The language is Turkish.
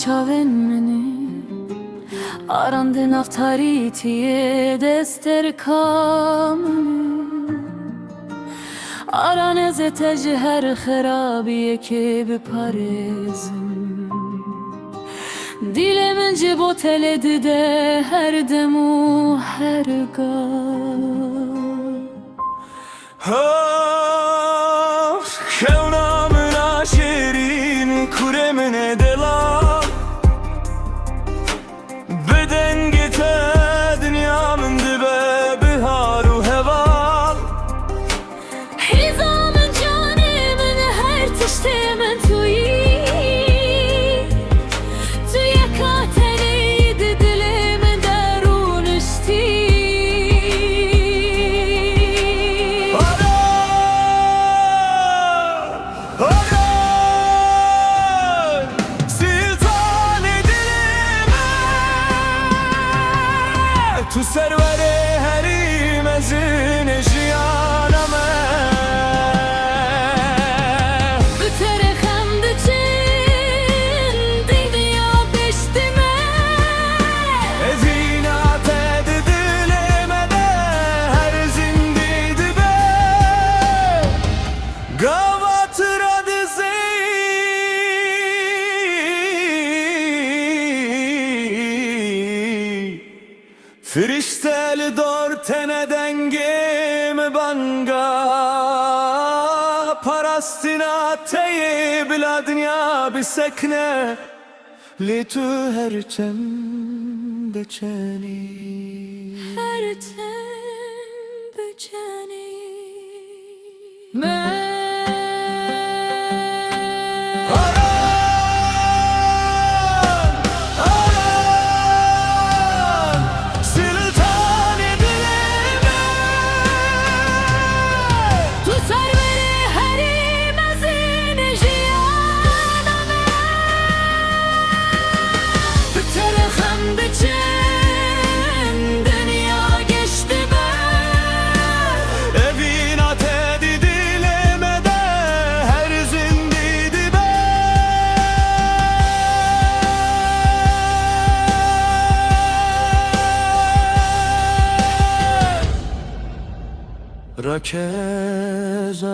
çaven meni arandın aftaritiye dester kamını araneze tejher kharabiye ke biparezim dilimin ciboteledi de her demu her Kevnamına şerin kuremine delal Beden gite dünyamın dibe biharu heval Hizamın canimin her tiştemin tuyi Tuya kateriydi dilimin derun işti Tu servere heri mezine jiyaname Bütere xemdi çin dünya beştime Evina tedi dilime de her zindiydi be Gavatır dizi Firişteli dor tene dengim banga Parastina teyi bila dünya bir sekne Litu her çem beçeni Her tem böceni Rakeza